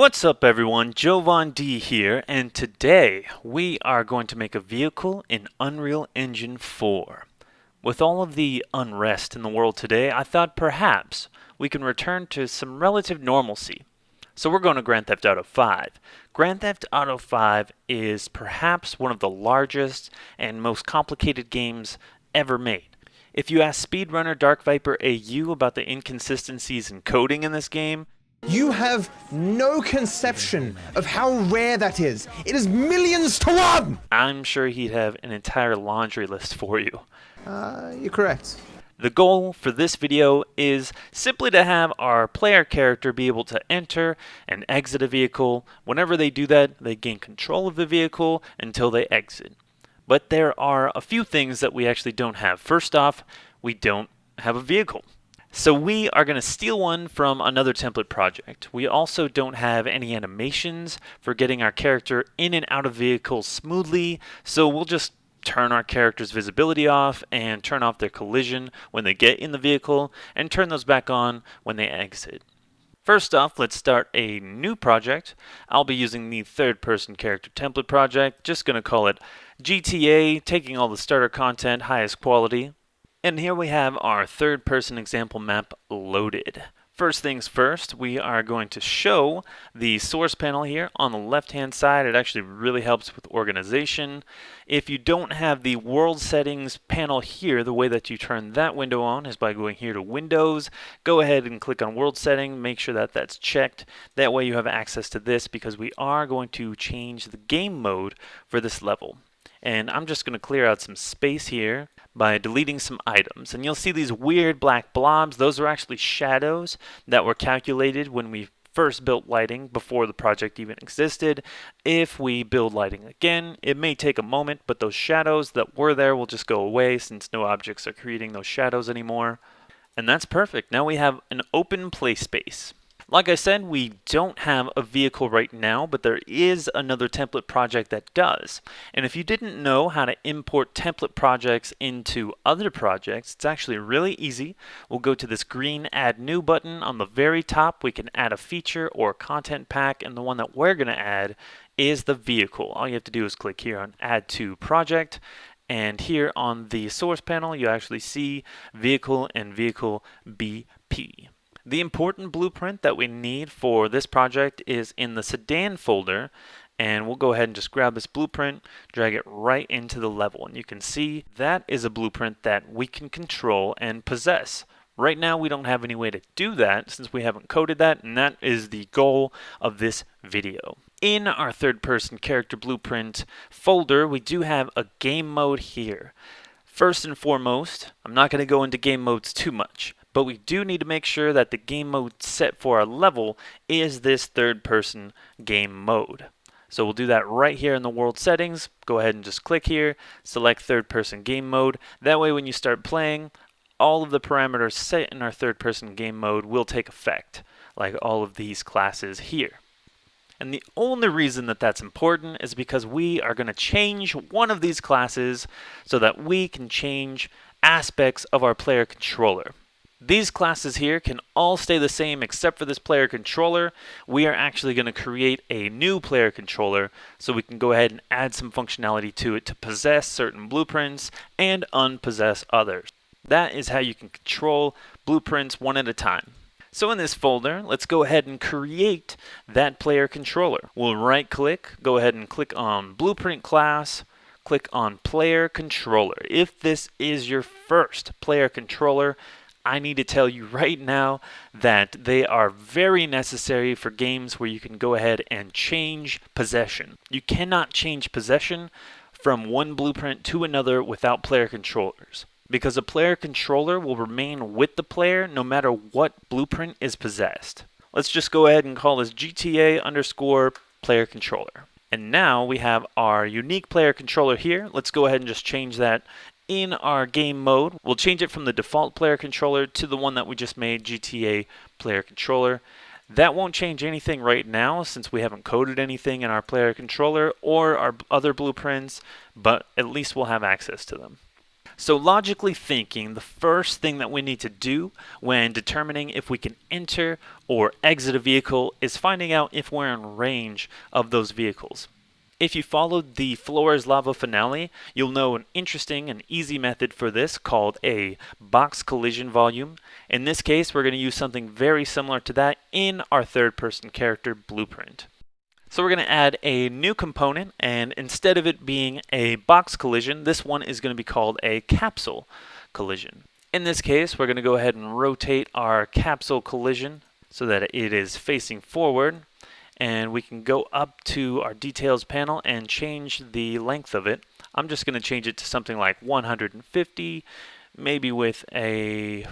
What's up everyone, Jovan D here, and today we are going to make a vehicle in Unreal Engine 4. With all of the unrest in the world today, I thought perhaps we can return to some relative normalcy. So we're going to Grand Theft Auto 5. Grand Theft Auto 5 is perhaps one of the largest and most complicated games ever made. If you ask speedrunner DarkViperAU about the inconsistencies in coding in this game, you have no conception of how rare that is. It is millions to one! I'm sure he'd have an entire laundry list for you. You're correct. The goal for this video is simply to have our player character be able to enter and exit a vehicle. Whenever they do that, they gain control of the vehicle until they exit. But there are a few things that we actually don't have. First off, we don't have a vehicle. So we are going to steal one from another template project. We also don't have any animations for getting our character in and out of vehicles smoothly, so we'll just turn our character's visibility off and turn off their collision when they get in the vehicle and turn those back on when they exit. First off, let's start a new project. I'll be using the third-person character template project, just going to call it GTA, taking all the starter content, highest quality. And here we have our third-person example map loaded. First things first, we are going to show the source panel here on the left-hand side. It actually really helps with organization. If you don't have the world settings panel here, the way that you turn that window on is by going here to Windows. Go ahead and click on World Setting. Make sure that that's checked. That way you have access to this because we are going to change the game mode for this level. And I'm just going to clear out some space here by deleting some items. And you'll see these weird black blobs. Those are actually shadows that were calculated when we first built lighting before the project even existed. If we build lighting again, it may take a moment, but those shadows that were there will just go away since no objects are creating those shadows anymore. And that's perfect. Now we have an open play space. Like I said, we don't have a vehicle right now, but there is another template project that does. And if you didn't know how to import template projects into other projects, it's actually really easy. We'll go to this green Add New button on the very top. We can add a feature or content pack, and the one that we're going to add is the vehicle. All you have to do is click here on Add to Project. And here on the source panel, you actually see Vehicle and Vehicle BP. The important blueprint that we need for this project is in the sedan folder, and we'll go ahead and just grab this blueprint, drag it right into the level, and you can see that is a blueprint that we can control and possess. Right now we don't have any way to do that since we haven't coded that, and that is the goal of this video. In our third-person character blueprint folder, we do have a game mode here. First and foremost, I'm not going to go into game modes too much, but we do need to make sure that the game mode set for our level is this third-person game mode. So we'll do that right here in the world settings. Go ahead and just click here, select third-person game mode. That way when you start playing, all of the parameters set in our third-person game mode will take effect, like all of these classes here. And the only reason that that's important is because we are going to change one of these classes so that we can change aspects of our player controller. These classes here can all stay the same except for this player controller. We are actually going to create a new player controller so we can go ahead and add some functionality to it to possess certain blueprints and unpossess others. That is how you can control blueprints one at a time. So in this folder, let's go ahead and create that player controller. We'll right click, go ahead and click on Blueprint Class, click on Player Controller. If this is your first player controller, I need to tell you right now that they are very necessary for games where you can go ahead and change possession. You cannot change possession from one blueprint to another without player controllers, because a player controller will remain with the player no matter what blueprint is possessed. Let's just go ahead and call this GTA underscore player controller. And now we have our unique player controller here. Let's go ahead and just change that in our game mode. We'll change it from the default player controller to the one that we just made, GTA player controller. That won't change anything right now since we haven't coded anything in our player controller or our other blueprints, but at least we'll have access to them. So logically thinking, the first thing that we need to do when determining if we can enter or exit a vehicle is finding out if we're in range of those vehicles. If you followed the Floor's Lava finale, you'll know an interesting and easy method for this called a box collision volume. In this case, we're going to use something very similar to that in our third-person character blueprint. So we're going to add a new component, and instead of it being a box collision, this one is going to be called a capsule collision. In this case, we're going to go ahead and rotate our capsule collision so that it is facing forward, and we can go up to our details panel and change the length of it. I'm just going to change it to something like 150, maybe with a,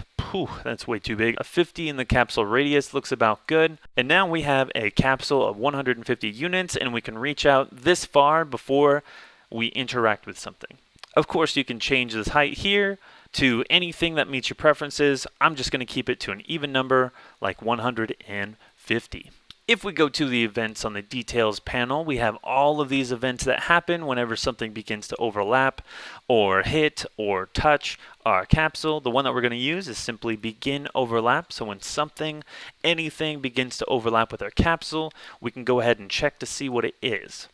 that's way too big. A 50 in the capsule radius looks about good. And now we have a capsule of 150 units, and we can reach out this far before we interact with something. Of course, you can change this height here to anything that meets your preferences. I'm just going to keep it to an even number like 150. If we go to the events on the details panel, we have all of these events that happen whenever something begins to overlap or hit or touch our capsule. The one that we're going to use is simply begin overlap. So when something, anything begins to overlap with our capsule, we can go ahead and check to see what it is.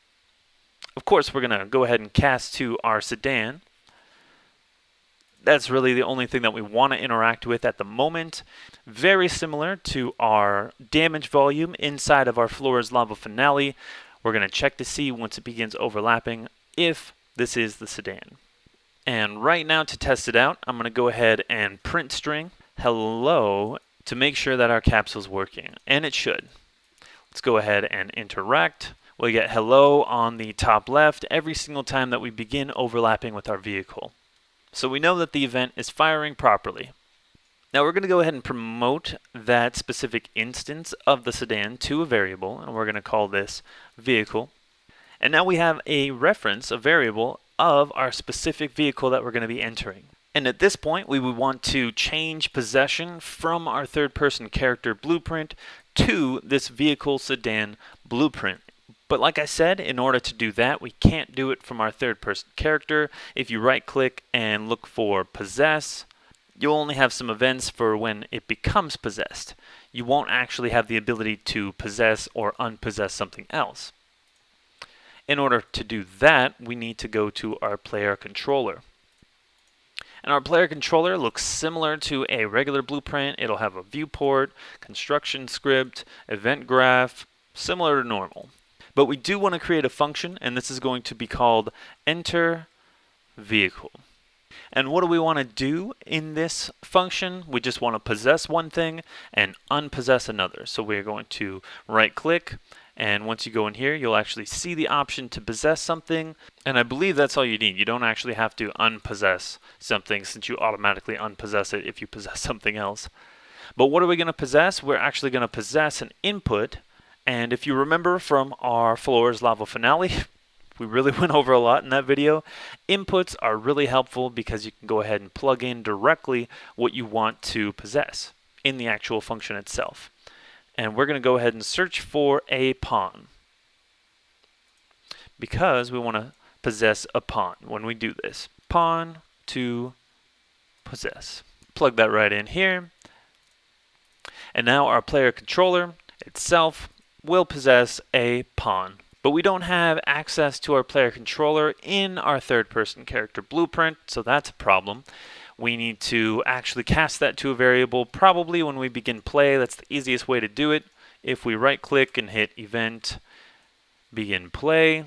Of course, we're going to go ahead and cast to our sedan. That's really the only thing that we want to interact with at the moment. Very similar to our damage volume inside of our Floor's Lava finale. We're going to check to see once it begins overlapping if this is the sedan. And right now, to test it out, I'm going to go ahead and print string hello to make sure that our capsule is working, and it should. Let's go ahead and interact. We'll get hello on the top left every single time that we begin overlapping with our vehicle. So we know that the event is firing properly. Now we're going to go ahead and promote that specific instance of the sedan to a variable, and we're going to call this vehicle. And now we have a reference, a variable, of our specific vehicle that we're going to be entering. And at this point, we would want to change possession from our third-person character blueprint to this vehicle sedan blueprint. But like I said, in order to do that, we can't do it from our third-person character. If you right-click and look for possess, you'll only have some events for when it becomes possessed. You won't actually have the ability to possess or unpossess something else. In order to do that, we need to go to our player controller. And our player controller looks similar to a regular blueprint. It'll have a viewport, construction script, event graph, similar to normal. But we do want to create a function, and this is going to be called enter vehicle. And what do we want to do in this function? We just want to possess one thing and unpossess another. So we're going to right click, and once you go in here, you'll actually see the option to possess something. And I believe that's all you need. You don't actually have to unpossess something, since you automatically unpossess it if you possess something else. But what are we going to possess? We're actually going to possess an input. And if you remember from our Floor's Lava finale, we really went over a lot in that video. Inputs are really helpful because you can go ahead and plug in directly what you want to possess in the actual function itself. And we're going to go ahead and search for a pawn, because we want to possess a pawn when we do this. Pawn to possess. Plug that right in here. And now our player controller itself will possess a pawn. But we don't have access to our player controller in our third-person character blueprint, so that's a problem. We need to actually cast that to a variable, probably when we begin play. That's the easiest way to do it. If we right-click and hit Event, Begin Play.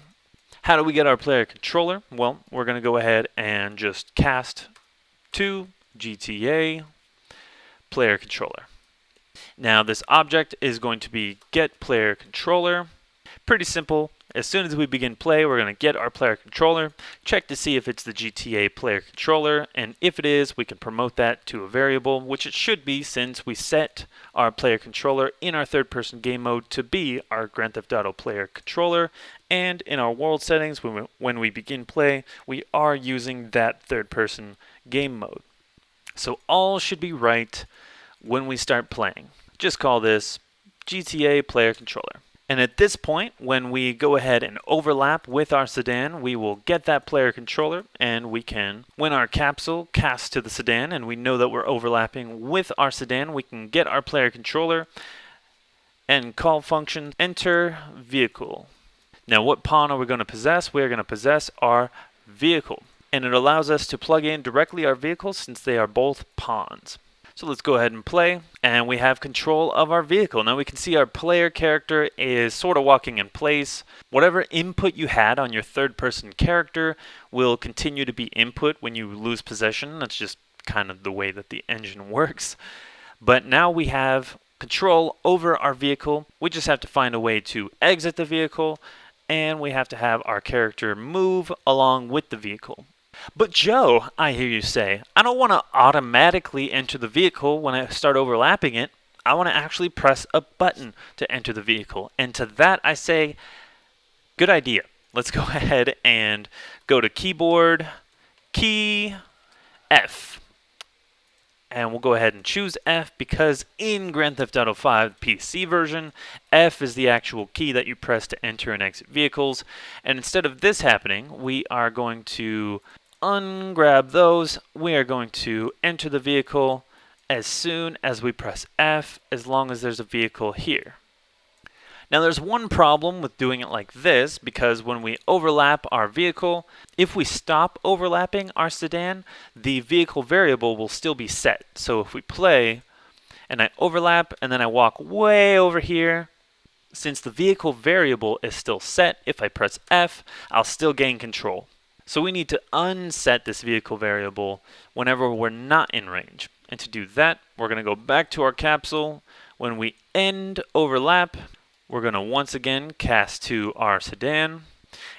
How do we get our player controller? Well, we're going to go ahead and just cast to GTA player controller. Now this object is going to be get player controller. Pretty simple. As soon as we begin play, we're going to get our player controller, check to see if it's the GTA player controller, and if it is, we can promote that to a variable, which it should be since we set our player controller in our third-person game mode to be our Grand Theft Auto player controller, and in our world settings, when we begin play, we are using that third-person game mode. So all should be right when we start playing. Just call this GTA player controller. And at this point, when we go ahead and overlap with our sedan, we will get that player controller, and we can, when our capsule casts to the sedan and we know that we're overlapping with our sedan, we can get our player controller and call function enter vehicle. Now what pawn are we going to possess? We're going to possess our vehicle. And it allows us to plug in directly our vehicles since they are both pawns. So let's go ahead and play, and we have control of our vehicle. Now we can see our player character is sort of walking in place. Whatever input you had on your third person character will continue to be input when you lose possession. That's just kind of the way that the engine works. But now we have control over our vehicle. We just have to find a way to exit the vehicle, and we have to have our character move along with the vehicle. But Joe, I hear you say, I don't want to automatically enter the vehicle when I start overlapping it. I want to actually press a button to enter the vehicle. And to that I say, good idea. Let's go ahead and go to keyboard, key, F. And we'll go ahead and choose F because in Grand Theft Auto 5 PC version, F is the actual key that you press to enter and exit vehicles. And instead of this happening, we are going to ungrab those. We are going to enter the vehicle as soon as we press F, as long as there's a vehicle here. Now there's one problem with doing it like this, because when we overlap our vehicle, if we stop overlapping our sedan, the vehicle variable will still be set. So if we play and I overlap and then I walk way over here, since the vehicle variable is still set, if I press F, I'll still gain control. So we need to unset this vehicle variable whenever we're not in range. And to do that, we're going to go back to our capsule. When we end overlap, we're going to once again cast to our sedan.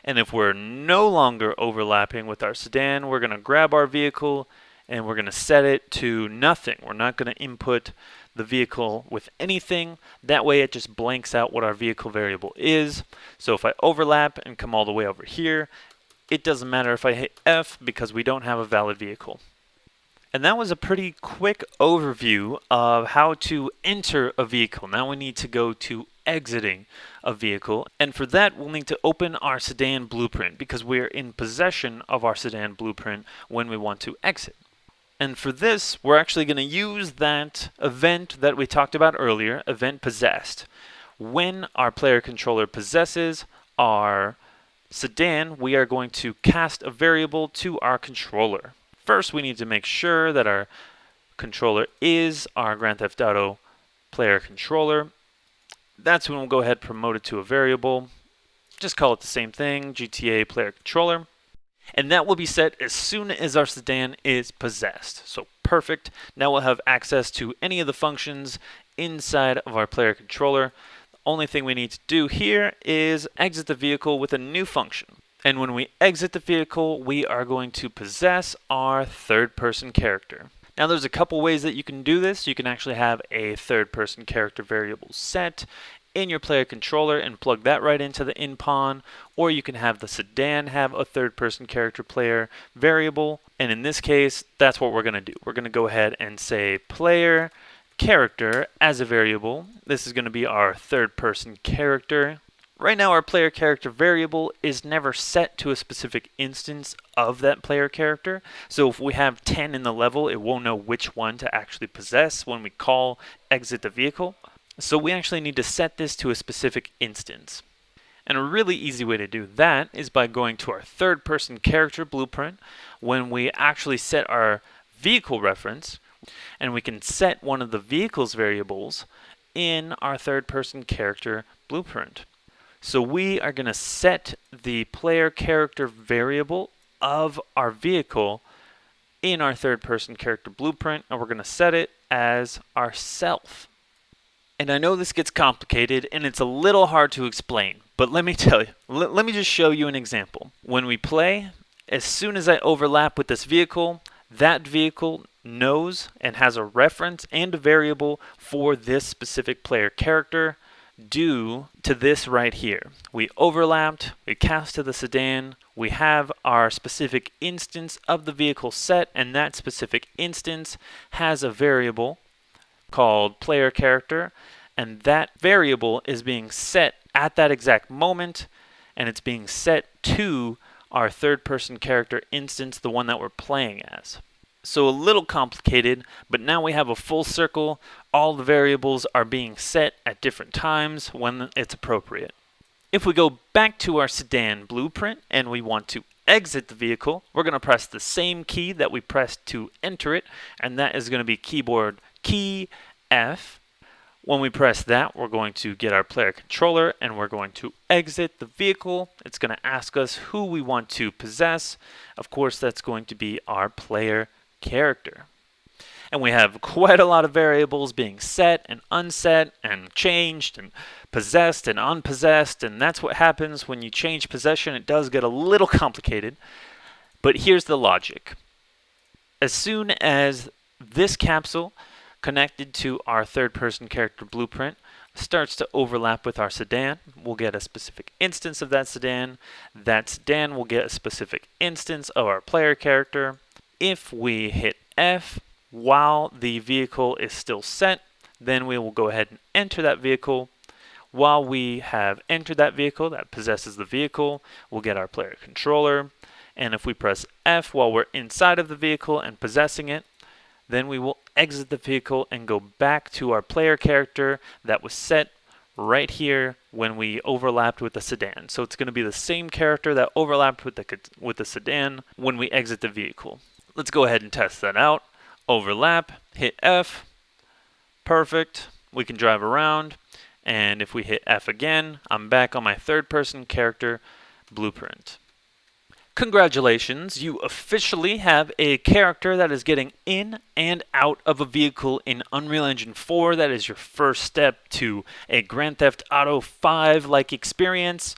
And if we're no longer overlapping with our sedan, we're going to grab our vehicle and we're going to set it to nothing. We're not going to input the vehicle with anything. That way it just blanks out what our vehicle variable is. So if I overlap and come all the way over here, it doesn't matter if I hit F because we don't have a valid vehicle. And that was a pretty quick overview of how to enter a vehicle. Now we need to go to exiting a vehicle. And for that, we'll need to open our sedan blueprint because we're in possession of our sedan blueprint when we want to exit. And for this, we're actually going to use that event that we talked about earlier, event possessed. When our player controller possesses our sedan, we are going to cast a variable to our controller. First, we need to make sure that our controller is our Grand Theft Auto player controller. That's when we'll go ahead and promote it to a variable. Just call it the same thing, GTA player controller. And that will be set as soon as our sedan is possessed. So perfect. Now we'll have access to any of the functions inside of our player controller. Only thing we need to do here is exit the vehicle with a new function. And when we exit the vehicle, we are going to possess our third-person character. Now there's a couple ways that you can do this. You can actually have a third-person character variable set in your player controller and plug that right into the in pawn, or you can have the sedan have a third-person character player variable. And in this case, that's what we're going to do. We're going to go ahead and say player character as a variable. This is going to be our third-person character. Right now our player character variable is never set to a specific instance of that player character. So if we have 10 in the level, it won't know which one to actually possess when we call exit the vehicle. So we actually need to set this to a specific instance. And a really easy way to do that is by going to our third-person character blueprint. When we actually set our vehicle reference, and we can set one of the vehicle's variables in our third-person character blueprint. So we are going to set the player character variable of our vehicle in our third-person character blueprint, and we're going to set it as our self. And I know this gets complicated and it's a little hard to explain, but let me tell you, let me just show you an example. When we play, as soon as I overlap with this vehicle, that vehicle knows and has a reference and a variable for this specific player character due to this right here. We overlapped, we cast to the sedan, we have our specific instance of the vehicle set, and that specific instance has a variable called player character, and that variable is being set at that exact moment, and it's being set to our third-person character instance, the one that we're playing as. So a little complicated, but now we have a full circle. All the variables are being set at different times when it's appropriate. If we go back to our sedan blueprint and we want to exit the vehicle, we're going to press the same key that we pressed to enter it, and that is going to be keyboard key F. When we press that, we're going to get our player controller and we're going to exit the vehicle. It's going to ask us who we want to possess. Of course, that's going to be our player character. And we have quite a lot of variables being set and unset and changed and possessed and unpossessed, and that's what happens when you change possession. It does get a little complicated, but here's the logic. As soon as this capsule connected to our third-person character blueprint starts to overlap with our sedan, we'll get a specific instance of that sedan. That sedan will get a specific instance of our player character. If we hit F while the vehicle is still set, then we will go ahead and enter that vehicle. While we have entered that vehicle that possesses the vehicle, we'll get our player controller. And if we press F while we're inside of the vehicle and possessing it, then we will exit the vehicle and go back to our player character that was set right here when we overlapped with the sedan. So it's going to be the same character that overlapped with the sedan when we exit the vehicle. Let's go ahead and test that out. Overlap, hit F, perfect. We can drive around, and if we hit F again, I'm back on my third-person character blueprint. Congratulations, you officially have a character that is getting in and out of a vehicle in Unreal Engine 4. That is your first step to a Grand Theft Auto 5-like experience.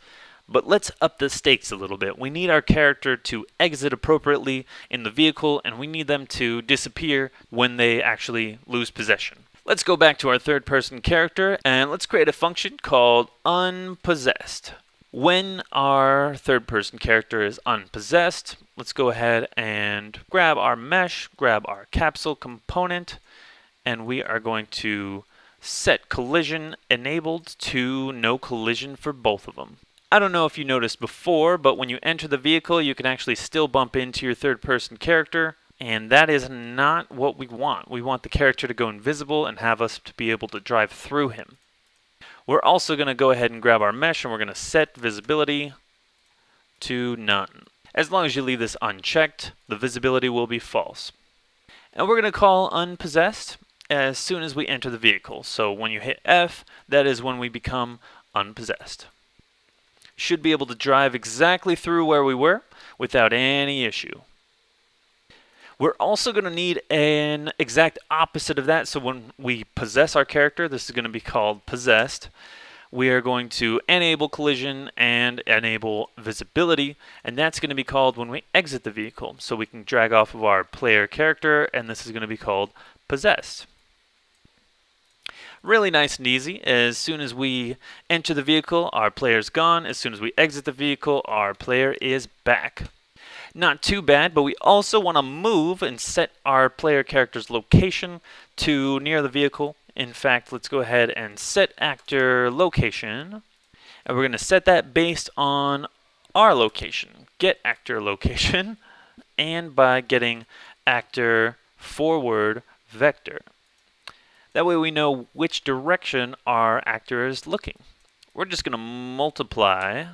But let's up the stakes a little bit. We need our character to exit appropriately in the vehicle, and we need them to disappear when they actually lose possession. Let's go back to our third-person character, and let's create a function called unpossessed. When our third-person character is unpossessed, let's go ahead and grab our mesh, grab our capsule component, and we are going to set collision enabled to no collision for both of them. I don't know if you noticed before, but when you enter the vehicle, you can actually still bump into your third-person character, and that is not what we want. We want the character to go invisible and have us to be able to drive through him. We're also going to go ahead and grab our mesh, and we're going to set visibility to none. As long as you leave this unchecked, the visibility will be false. And we're going to call unpossessed as soon as we enter the vehicle. So when you hit F, that is when we become unpossessed. Should be able to drive exactly through where we were without any issue. We're also going to need an exact opposite of that. So when we possess our character, this is going to be called possessed. We are going to enable collision and enable visibility, and that's going to be called when we exit the vehicle. So we can drag off of our player character, and this is going to be called possessed. Really nice and easy. As soon as we enter the vehicle, our player's gone. As soon as we exit the vehicle, our player is back. Not too bad, but we also want to move and set our player character's location to near the vehicle. In fact, let's go ahead and set actor location. And we're going to set that based on our location. Get actor location. And by getting actor forward vector. That way we know which direction our actor is looking. We're just going to multiply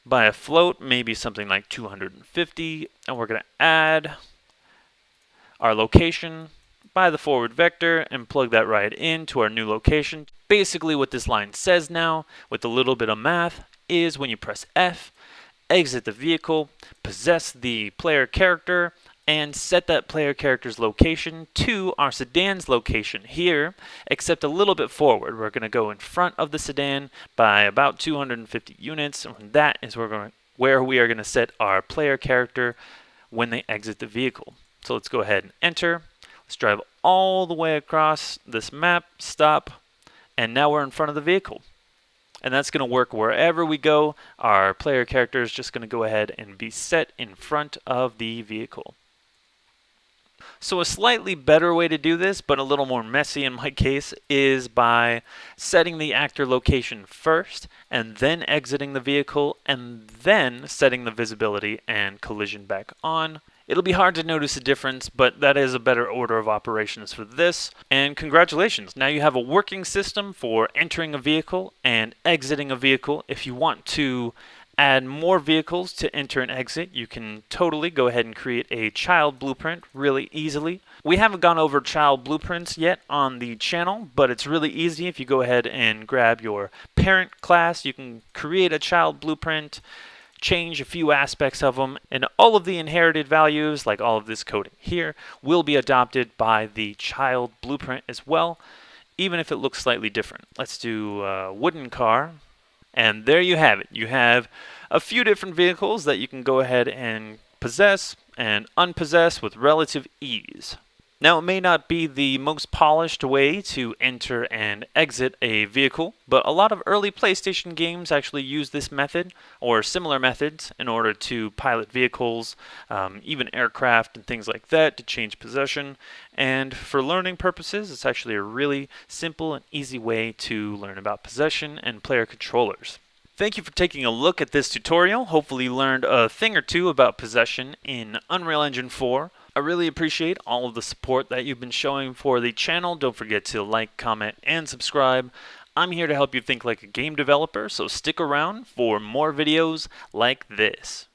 by a float, maybe something like 250, and we're going to add our location by the forward vector and plug that right into our new location. Basically what this line says now, with a little bit of math, is when you press F, exit the vehicle, possess the player character, and set that player character's location to our sedan's location here, except a little bit forward. We're going to go in front of the sedan by about 250 units, and that is where we are going to set our player character when they exit the vehicle. So let's go ahead and enter. Let's drive all the way across this map, stop, and now we're in front of the vehicle. And that's going to work wherever we go. Our player character is just going to go ahead and be set in front of the vehicle. So a slightly better way to do this, but a little more messy in my case, is by setting the actor location first, and then exiting the vehicle, and then setting the visibility and collision back on. It'll be hard to notice a difference, but that is a better order of operations for this. And congratulations, now you have a working system for entering a vehicle and exiting a vehicle. If you want to add more vehicles to enter and exit, you can totally go ahead and create a child blueprint really easily. We haven't gone over child blueprints yet on the channel, but it's really easy. If you go ahead and grab your parent class, you can create a child blueprint, change a few aspects of them, and all of the inherited values, like all of this coding here, will be adopted by the child blueprint as well, even if it looks slightly different. Let's do a wooden car. And there you have it. You have a few different vehicles that you can go ahead and possess and unpossess with relative ease. Now, it may not be the most polished way to enter and exit a vehicle, but a lot of early PlayStation games actually use this method or similar methods in order to pilot vehicles, even aircraft and things like that, to change possession. And for learning purposes, it's actually a really simple and easy way to learn about possession and player controllers. Thank you for taking a look at this tutorial. Hopefully you learned a thing or two about possession in Unreal Engine 4. I really appreciate all of the support that you've been showing for the channel. Don't forget to like, comment, and subscribe. I'm here to help you think like a game developer, so stick around for more videos like this.